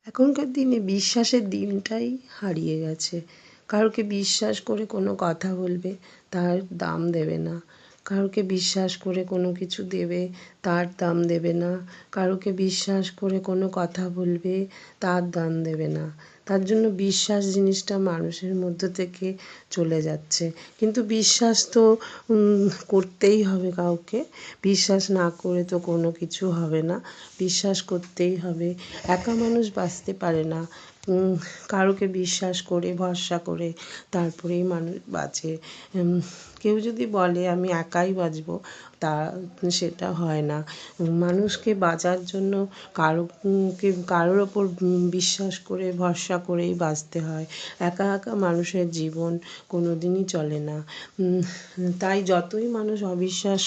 এখনকার দিনে বিশ্বাসের দিনটাই হারিয়ে গেছে। কারোকে বিশ্বাস করে কোনো কথা বলবে, তার দাম দেবে না। কারোকে বিশ্বাস করে কোনো কিছু দেবে, তার দাম দেবে না। কারোকে বিশ্বাস করে কোনো কথা বলবে, তার দাম দেবে না। তার জন্য বিশ্বাস জিনিসটা মানুষের মধ্য থেকে চলে যাচ্ছে। কিন্তু বিশ্বাস তো করতেই হবে কাউকে। বিশ্বাস না করে তো কোনো কিছু হবে না। বিশ্বাস করতেই হবে। একা মানুষ বাঁচতে পারে না। কারোকে বিশ্বাস করে ভরসা করে তারপরেই মানুষ বাঁচে। কেউ যদি বলে আমি একাই বাঁচবো, তা সেটা হয় না। মানুষকে বাঁচার জন্য কারোর ওপর বিশ্বাস করে ভরসা করেই বাঁচতে হয়। একা একা মানুষের জীবন কোনো দিনই চলে না। তাই যতই মানুষ অবিশ্বাস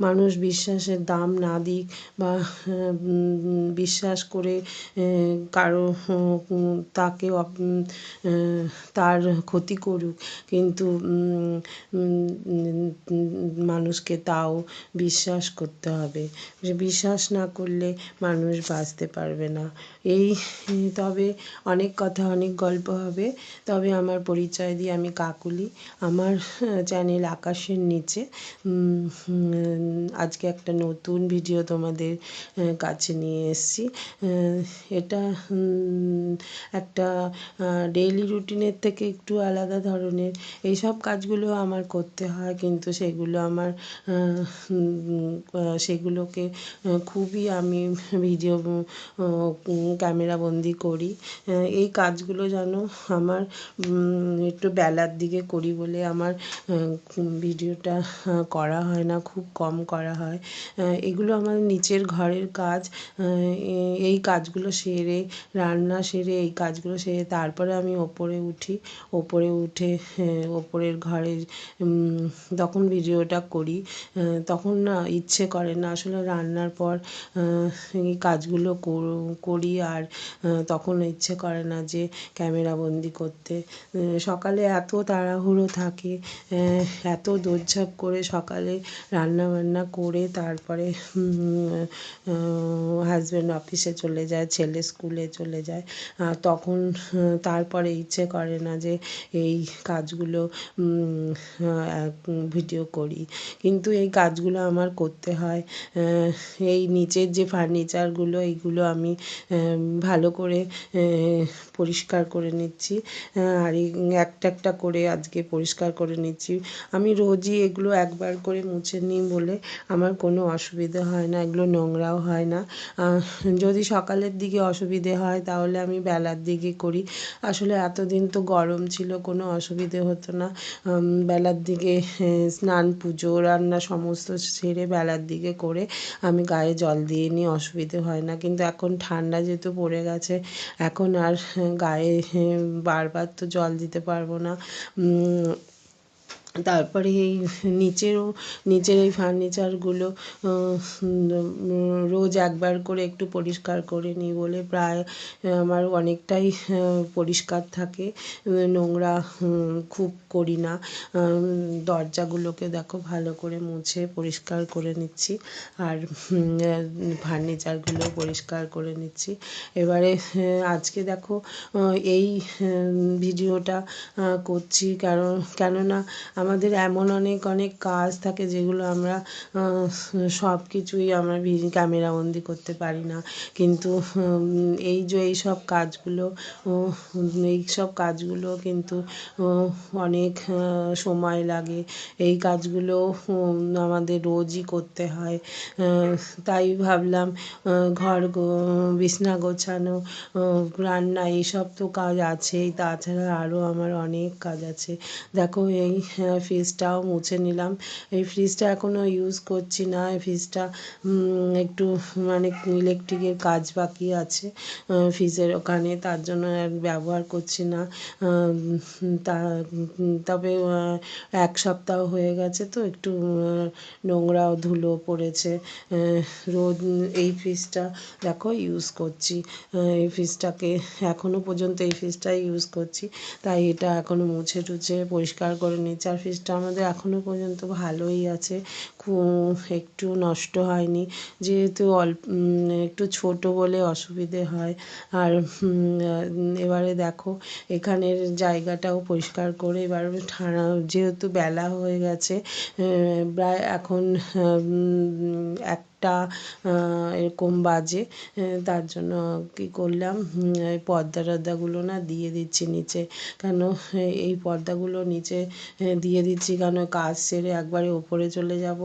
মানুষ বিশ্বাসের দাম না দিক বা বিশ্বাস করে কারো তাকে তার ক্ষতি করুক, কিন্তু মানুষকে তাও বিশ্বাস করতে হবে। বিশ্বাস না করলে মানুষ বাঁচতে পারবে না। তবে অনেক কথা অনেক গল্প হবে। তবে আমার পরিচয় দিই, আমি কাকলি। আমার চ্যানেল আকাশের নিচে। আজকে একটা নতুন ভিডিও তোমাদের কাছে নিয়ে এসেছি। এটা একটা ডেইলি রুটিনের থেকে একটু আলাদা ধরনের। এইসব কাজগুলো আমার করতে হয়, কিন্তু সেগুলোকে খুবই আমি ভিডিও ক্যামেরাবন্দি করি। এই কাজগুলো যেন আমার একটু বেলার দিকে করি বলে আমার ভিডিওটা করা হয় না, খুব কম করা হয়। এগুলো আমার নিচের ঘরের কাজ। এই কাজগুলো সেরে, রান্না সেরে, এই কাজগুলো সেরে তারপরে আমি ওপরে উঠি। ওপরে উঠে ওপরের ঘরে তখন ভিডিওটা করি। তখন না ইচ্ছে করে না, আসলে রান্নার পর এই কাজগুলো করি আর তখন ইচ্ছে করে না যে ক্যামেরাবন্দি করতে। সকালে এত তাড়াহুড়ো থাকে, এত দৌড়ঝাঁপ করে সকালে রান্নাবান্না করে তারপরে হাজব্যান্ড অফিসে চলে যায়, ছেলে স্কুলে চলে যায়। তখন তারপরে ইচ্ছে করে না যে এই কাজগুলো ভিডিও করি, কিন্তু এই কাজগুলো আমার করতে হয়। এই নিচের যে ফার্নিচারগুলো, এইগুলো আমি ভালো করে পরিষ্কার করে নিচ্ছি। আর একটা একটা করে আজকে পরিষ্কার করে নিচ্ছি। আমি রোজই এগুলো একবার করে মুছে নিই বলে আমার কোনো অসুবিধা হয় না, এগুলো নোংরাও হয় না। যদি সকালের দিকে অসুবিধে হয় তাহলে আমি বেলার দিকে করি। আসলে এতদিন তো গরম ছিল, কোনো অসুবিধে হতো না। বেলার দিকে স্নান, পুজো, রান্না সমস্ত সেরে বেলার দিকে করে আমি গায়ে জল দিয়ে নিই, অসুবিধে হয় না। কিন্তু এখন ঠান্ডা যেহেতু পড়ে গেছে, এখন আর গায়ে বারবার তো জল দিতে পারবো না। তারপরে এই নিচের এই ফার্নিচারগুলো রোজ একবার করে একটু পরিষ্কার করে নিই বলে প্রায় আমার অনেকটাই পরিষ্কার থাকে, নোংরা খুব করি না। দরজাগুলোকে দেখো ভালো করে মুছে পরিষ্কার করে নিচ্ছি, আর ফার্নিচারগুলো পরিষ্কার করে নিচ্ছি। এবারে আজকে দেখো এই ভিডিওটা করছি কেননা আমাদের এমন অনেক কাজ থাকে যেগুলো আমরা সব কিছুই আমরা ক্যামেরাবন্দি করতে পারি না। কিন্তু এইসব কাজগুলো কিন্তু অনেক সময় লাগে। এই কাজগুলো আমাদের রোজই করতে হয়। তাই ভাবলাম বিছানা গোছানো, রান্না, এইসব তো কাজ আছেই, তাছাড়া আরও আমার অনেক কাজ আছে। দেখো এই ফ্রিজটাও মুছে নিলাম। এই ফ্রিজটা এখনও ইউজ করছি না। এই ফ্রিজটা একটু মানে ইলেকট্রিকের কাজ বাকি আছে ফ্রিজের ওখানে, তার জন্য আর ব্যবহার করছি না। তবে 1 সপ্তাহ হয়ে গেছে তো একটু নোংরা ধুলো পড়েছে। রোজ এই ফ্রিজটা দেখো ইউজ করছি। এই ফ্রিজটাকে এখনও পর্যন্ত এই ফ্রিজটাই ইউজ করছি, তাই এটা এখনও মুছে টুছে পরিষ্কার করে নিচ্ছি। আর ফ্রিজটা আমাদের এখনও পর্যন্ত ভালোই আছে, একটু নষ্ট হয়নি, যেহেতু একটু ছোট বলে অসুবিধে হয়। আর এবারে দেখো এখানের জায়গাটাও পরিষ্কার করে এবার যেহেতু বেলা হয়ে গেছে, প্রায় এখন একটা এরকম বাজে, তার জন্য কী করলাম, এই পর্দা টর্দাগুলো না দিয়ে দিচ্ছি নিচে। কেন এই পর্দাগুলো নিচে দিয়ে দিচ্ছি কেন, কাজ সেরে একবারে ওপরে চলে যাব,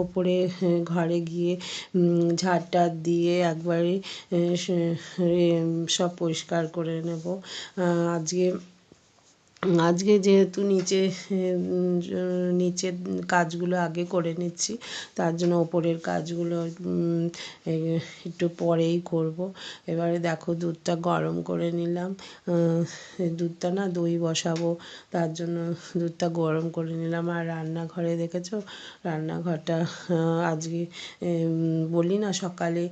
ওপরে ঘরে গিয়ে ঝাড় টাড় দিয়ে একবারে সব পরিষ্কার করে নেব। আজকে যেহেতু নিচের কাজগুলো আগে করে নিচ্ছি, তার জন্য ওপরের কাজগুলো একটু পরেই করব। এবারে দেখো দুধটা গরম করে নিলাম, দুধটা না দই বসাবো, তার জন্য দুধটা গরম করে নিলাম। আর রান্নাঘরে দেখেছো, রান্নাঘরটা আজকে বলি না সকালে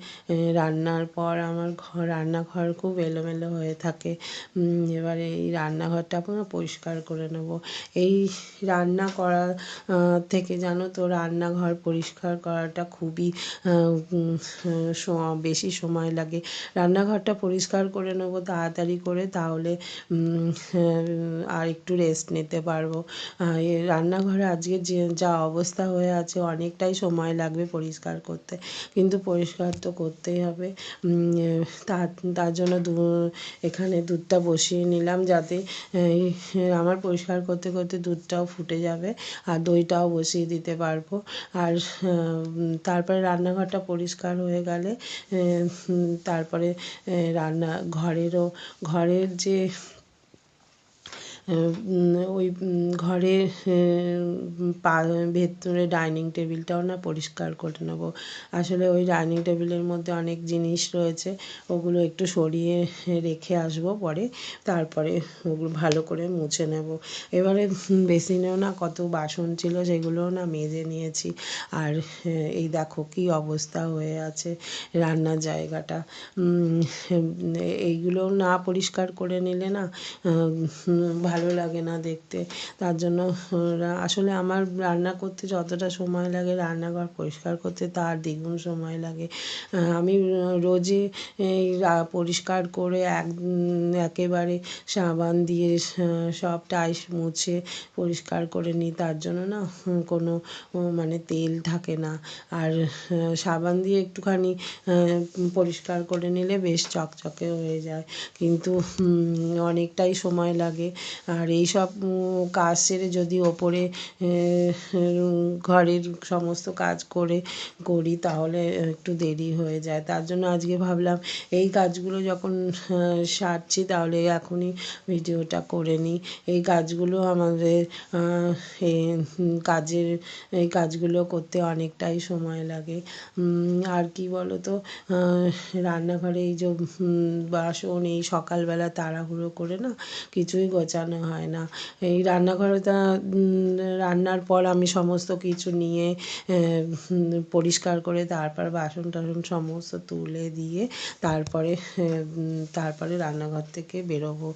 রান্নার পর আমার রান্নাঘর খুব এলোমেলো হয়ে থাকে। এবারে এই রান্নাঘরটা আমরা পরিষ্কার করে নেব। এই রান্না করা থেকে জানো তো, রান্নাঘর পরিষ্কার করাটা খুবই বেশি সময় লাগে। রান্নাঘরটা পরিষ্কার করে নেব তাড়াতাড়ি করে, তাহলে আর একটু রেস্ট নিতে পারবো। রান্নাঘরে আজকে যা অবস্থা হয়ে আছে, অনেকটাই সময় লাগবে পরিষ্কার করতে, কিন্তু পরিষ্কার তো করতেই হবে। তার জন্য এখানে দুধটা বসিয়ে নিলাম, যাতে আমার পরিষ্কার করতে করতে দুধটাও ফুটে যাবে আর দইটাও বসিয়ে দিতে পারবো। আর তারপরে রান্নাঘরটা পরিষ্কার হয়ে গেলে তারপরে ঘরের যে ওই ঘরের ভেতরে ডাইনিং টেবিলটাও না পরিষ্কার করে নেব। আসলে ওই ডাইনিং টেবিলের মধ্যে অনেক জিনিস রয়েছে, ওগুলো একটু সরিয়ে রেখে আসবো পরে, তারপরে ওগুলো ভালো করে মুছে নেব। এবারে বেসিনেও না কত বাসন ছিল, সেগুলোও না মেজে নিয়েছি। আর এই দেখো কী অবস্থা হয়ে আছে রান্নার জায়গাটা। এইগুলো না পরিষ্কার করে নিলে না ভালো লাগে না দেখতে। তার জন্য আসলে আমার রান্না করতে যতটা সময় লাগে, রান্নাঘর পরিষ্কার করতে তার দ্বিগুণ সময় লাগে। আমি রোজই পরিষ্কার করে একেবারে সাবান দিয়ে সব টাইলস মুছে পরিষ্কার করে নিই, তার জন্য না কোনো মানে তেল থাকে না। আর সাবান দিয়ে একটুখানি পরিষ্কার করে নিলে বেশ চকচকে হয়ে যায়, কিন্তু অনেকটাই সময় লাগে। আর এই সব কাজ সেরে যদি ওপরে ঘরের সমস্ত কাজ করি, তাহলে একটু দেরি হয়ে যায়। তার জন্য আজকে ভাবলাম এই কাজগুলো যখন সারছি, তাহলে এখনই ভিডিওটা করে নিই। এই কাজগুলো আমাদের এই কাজগুলো করতে অনেকটাই সময় লাগে। আর কি বলো তো, রান্নাঘরে এই যে বাসন, এই সকালবেলা তাড়াহুড়ো করে না কিছুই গোছানো হয় না। এই রান্নাঘরে রান্নার পর আমি সমস্ত কিছু নিয়ে পরিষ্কার করে তারপর বাসন টাসন সমস্ত তুলে দিয়ে তারপরে রান্নাঘর থেকে বেরোবো।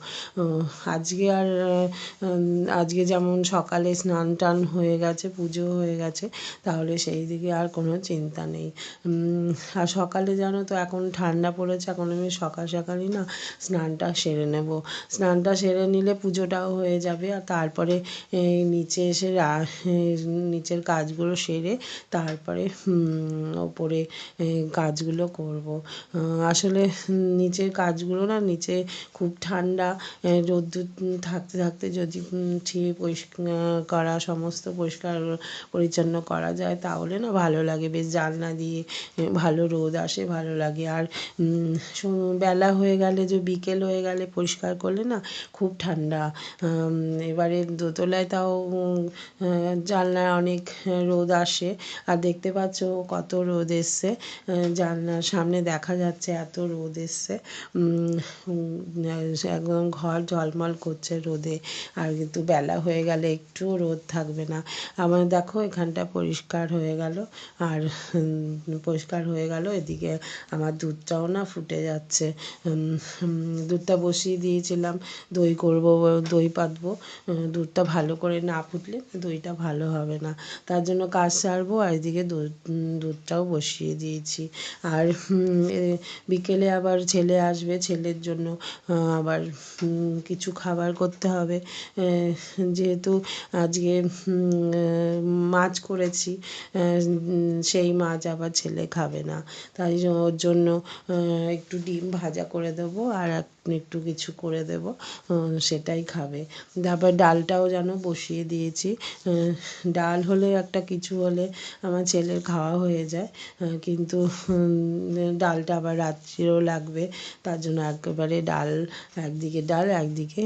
আজকে যেমন সকালে স্নান টান হয়ে গেছে, পুজো হয়ে গেছে, তাহলে সেই দিকে আর কোনো চিন্তা নেই। আর সকালে জানো তো এখন ঠান্ডা পড়েছে, এখন আমি সকালই না স্নানটা সেরে নেব। স্নানটা সেরে নিলে পুজোটাও হয়ে যাবে, আর তারপরে নিচে এসে নিচের কাজগুলো সেরে তারপরে ওপরে কাজগুলো করব। আসলে নিচের কাজগুলো না, নিচে খুব ঠান্ডা, রোদ্দুর থাকতে থাকতে যদি পরিষ্কার সমস্ত পরিষ্কার পরিচ্ছন্ন করা যায়, তাহলে না ভালো লাগে, বেশ জানলা দিয়ে ভালো রোদ আসে, ভালো লাগে। আর বেলা হয়ে গেলে, যে বিকেল হয়ে গেলে পরিষ্কার করলে না খুব ঠান্ডা। এবারে দোতলায় তাও জানলায় অনেক রোদ আসে, আর দেখতে পাচ্ছ কত রোদ এসছে, জানলার সামনে দেখা যাচ্ছে এত রোদ এসছে, একদম ঘর ঝলমল করছে রোদে। আর কিন্তু বেলা হয়ে গেলে একটুও রোদ থাকবে না। আমার দেখো এখানটা পরিষ্কার হয়ে গেল, আর পরিষ্কার হয়ে গেল, এদিকে আমার দুধটাও না ফুটে যাচ্ছে। দুধটা বসিয়ে দিয়েছিলাম, দই করব, দই পাতবো। দুধটা ভালো করে না ফুটলে দইটা ভালো হবে না। তার জন্য কাজ সারবো আর এদিকে দুধটাও বসিয়ে দিয়েছি। আর বিকেলে আবার ছেলে আসবে, ছেলের জন্য আবার কিছু খাবার করতে হবে। যেহেতু আজকে মাছ করেছি, সেই মাছ আবার ছেলে খাবে না, তাই ওর জন্য একটু ডিম ভাজা করে দেবো আর একটু কিছু করে দেবো, সেটাই খাবে। তারপর ডালটাও যেন বসিয়ে দিয়েছি। ডাল হলে একটা কিছু হলে আমার ছেলের খাওয়া হয়ে যায়, কিন্তু ডালটা আবার রাত্রিরেও লাগবে, তার জন্য একেবারে একদিকে ডাল একদিকে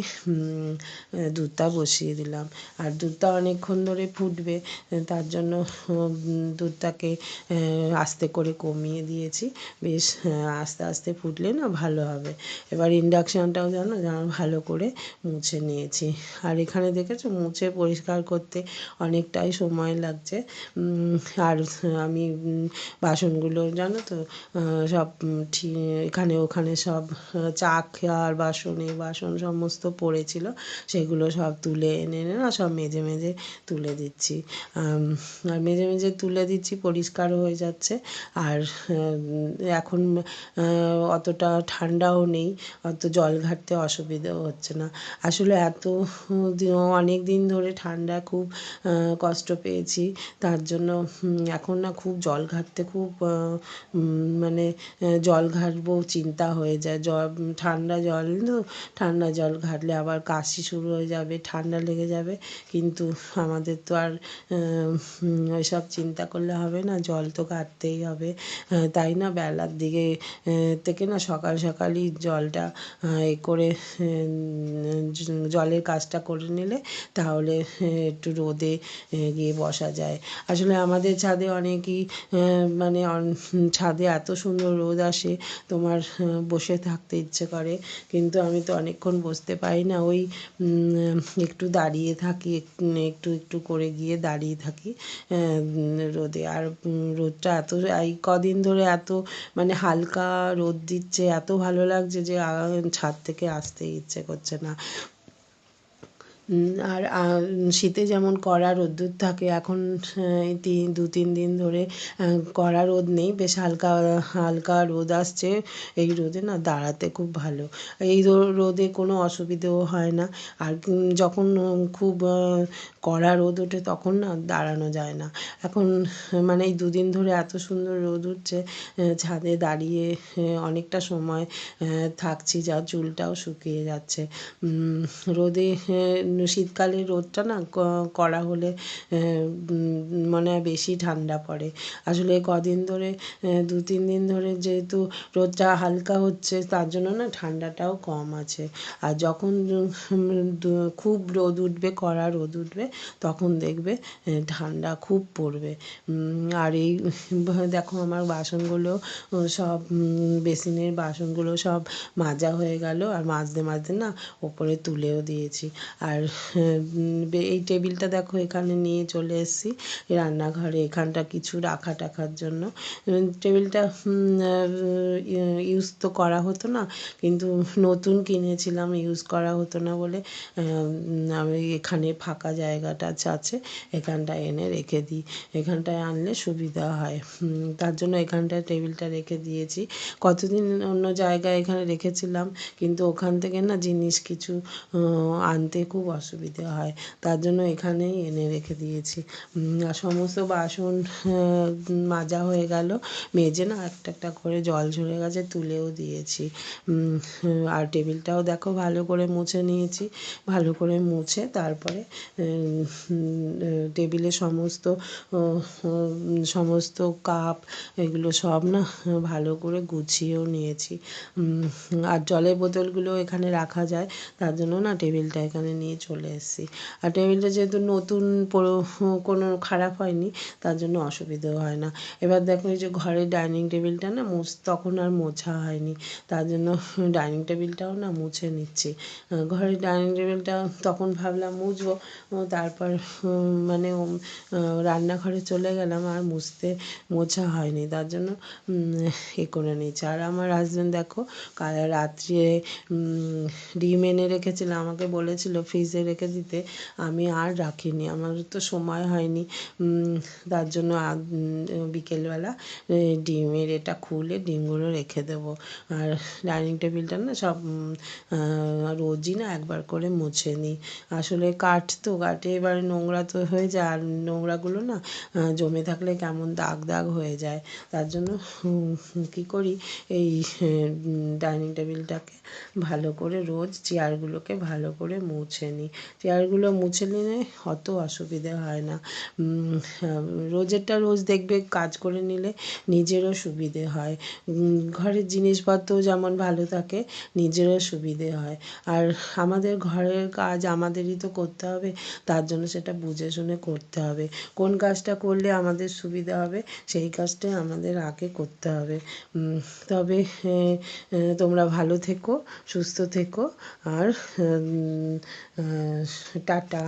দুধটা বসিয়ে দিলাম। আর দুধটা অনেকক্ষণ ধরে ফুটবে, তার জন্য দুধটাকে আস্তে করে কমিয়ে দিয়েছি। বেশ আস্তে আস্তে ফুটলে না ভালো হবে। এবার ইন্ডাকশানটাও যেন ভালো করে মুছে নিয়েছি। আর এখানে দেখেছো মুছে পরিষ্কার করতে অনেকটাই সময় লাগছে। আর আমি বাসনগুলো জানো তো সব এখানে ওখানে সব চা খাওয়ার বাসন এই বাসন সমস্ত পড়েছিল, সেগুলো সব তুলে এনে এনে না সব মেজে মেজে তুলে দিচ্ছি। আর মেজে মেজে তুলে দিচ্ছি, পরিষ্কারও হয়ে যাচ্ছে। আর এখন অতটা ঠান্ডাও নেই, অত জল ঘাটতে অসুবিধাও হচ্ছে না। আসলে অনেক দিন ধরে ঠান্ডা খুব কষ্ট পেয়েছি, তার জন্য এখন না খুব জল ঘাটতে খুব মানে জল ঘাটবো চিন্তা হয়ে যায়। ঠান্ডা জল তো, ঠান্ডা জল ঘাটলে আবার কাশি শুরু হয়ে যাবে, ঠান্ডা লেগে যাবে, কিন্তু আমাদের তো আর ওইসব চিন্তা করলে হবে না, জল তো ঘাটতেই হবে। তাই না বেলার দিকে থেকে না সকাল সকালই জলটা করে জলের কাজটা করে নিলে তাহলে একটু রোদে গিয়ে বসা যায়। আসলে আমাদের ছাদে অনেকই মানে ছাদে এত সুন্দর রোদ আসে, তোমার বসে থাকতে ইচ্ছে করে, কিন্তু আমি তো অনেকক্ষণ বসতে পারি না, ওই একটু দাঁড়িয়ে থাকি, একটু একটু করে গিয়ে দাঁড়িয়ে থাকি রোদে। আর রোদটা এই কদিন ধরে এত মানে হালকা রোদ দিচ্ছে, এত ভালো লাগছে যে ছাদ থেকে আসতেই ইচ্ছে করছে না। আর শীতে যেমন কড়া রোদ্দুর থাকে, এখন এই 2-3 দিন ধরে কড়া রোদ নেই, বেশ হালকা হালকা রোদ আসছে। এই রোদে না দাঁড়াতে খুব ভালো, এই রোদে কোনো অসুবিধেও হয় না। আর যখন খুব কড়া রোদ ওঠে তখন না দাঁড়ানো যায় না। এখন মানে এই 2 দিন ধরে এত সুন্দর রোদ উঠছে, ছাদে দাঁড়িয়ে অনেকটা সময় থাকছি, যা চুলটাও শুকিয়ে যাচ্ছে। রোদে শীতকালে রোদটা না কড়া হলে মনে হয় বেশি ঠান্ডা পড়ে। আসলে কদিন ধরে 2-3 দিন ধরে যেহেতু রোদটা হালকা হচ্ছে, তার জন্য না ঠান্ডাটাও কম আছে। আর যখন খুব রোদ উঠবে, কড়া রোদ উঠবে, তখন দেখবে ঠান্ডা খুব পড়বে। আর এই দেখো আমার বাসনগুলো সব বেসিনের বাসনগুলো সব মাজা হয়ে গেল, আর মাজতে মাজতে না ওপরে তুলেও দিয়েছি। আর এই টেবিলটা দেখো এখানে নিয়ে চলে এসেছি রান্নাঘরে, এখানটা কিছু রাখার জন্য। টেবিলটা ইউজ তো করা হতো না, কিন্তু নতুন কিনেছিলাম, ইউজ করা হতো না বলে আমি এখানে ফাঁকা জায়গাটা আছে, এখানটায় এনে রেখে দিই, এখানটায় আনলে সুবিধা হয়, তার জন্য এখানটায় টেবিলটা রেখে দিয়েছি। কতদিন অন্য জায়গায় এখানে রেখেছিলাম, কিন্তু ওখান থেকে না জিনিস কিছু আনতে খুব অসুবিধে হয়, তার জন্য এখানেই এনে রেখে দিয়েছি। আর সমস্ত বাসন মাজা হয়ে গেল, মেজে না একটা একটা করে জল ঝরে গেছে, তুলেও দিয়েছি। আর টেবিলটাও দেখো ভালো করে মুছে নিয়েছি, ভালো করে মুছে তারপরে টেবিলে সমস্ত কাপ এগুলো সব না ভালো করে গুছিয়েও নিয়েছি। আর জলের বোতলগুলো এখানে রাখা যায়, তার জন্য না টেবিলটা এখানে নিয়ে চলে এসেছি। আর টেবিলটা যেহেতু নতুন কোনো খারাপ হয়নি, তার জন্য অসুবিধেও হয় না। এবার দেখো এই যে ঘরের ডাইনিং টেবিলটা না তখন আর মোছা হয়নি, তার জন্য ডাইনিং টেবিলটাও না মুছে নিচ্ছি। ঘরের ডাইনিং টেবিলটা তখন ভাবলাম মুছবো, তারপর মানে রান্নাঘরে চলে গেলাম, আর মোছা হয়নি, তার জন্য করে নিচ্ছি। আর আমার হাজব্যান্ড দেখো কাল রাত্রে ডিম এনে রেখেছিল, আমাকে বলেছিল ফ্রিজে রেখে দিতে, আমি আর রাখিনি, আমার তো সময় হয়নি, তার জন্য বিকেলবেলা ডিমের এটা খুলে ডিমগুলো রেখে দেবো। আর ডাইনিং টেবিলটা না সব রোজই না একবার করে মুছে নিই। আসলে কাঠ তো, কাঠে এবারে নোংরা তো হয়ে যায়, আর নোংরাগুলো না জমে থাকলে কেমন দাগ দাগ হয়ে যায়, তার জন্য কী করি, এই ডাইনিং টেবিলটাকে ভালো করে রোজ চেয়ারগুলোকে ভালো করে মুছে নিই। চেয়ারগুলো মুছে নিলে অত অসুবিধে হয় না। রোজেরটা রোজ দেখবে কাজ করে নিলে নিজেরও সুবিধে হয়, ঘরের জিনিসপত্র যেমন ভালো থাকে, নিজেরও সুবিধে হয়। আর আমাদের ঘরের কাজ আমাদেরই তো করতে হবে, তার জন্য সেটা বুঝে শুনে করতে হবে। কোন কাজটা করলে আমাদের সুবিধা হবে সেই কাজটাই আমাদের আগে করতে হবে। তবে তোমরা ভালো থেকো, সুস্থ থেকো, আর টাটা।